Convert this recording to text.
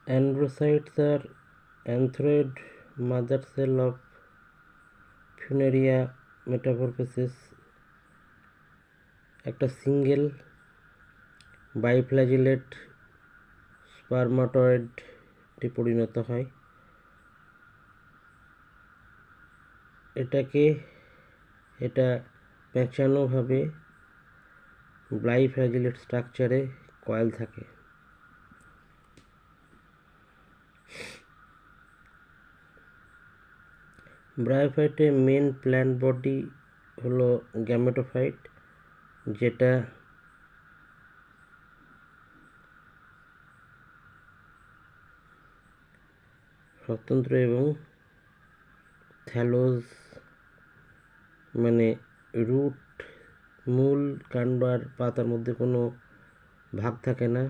Androcytes are anthroid mother cell of Funaria metamorphosis, একটা single বাইফ্ল্যাজিলেট স্পার্মাটয়েডে পরিণত হয়। এটা প্যাঁচানোভাবে বাইফ্ল্যাজিলেট স্ট্রাকচারে কয়েল থাকে। ব্রায়োফাইটে মেন প্ল্যান্ট বডি হলো গ্যামেটোফাইট, যেটা স্বতন্ত্র এবং থ্যালোজ মানে রুট, মূল, কাণ্ড আর পাতার মধ্যে কোনো ভাগ থাকে না।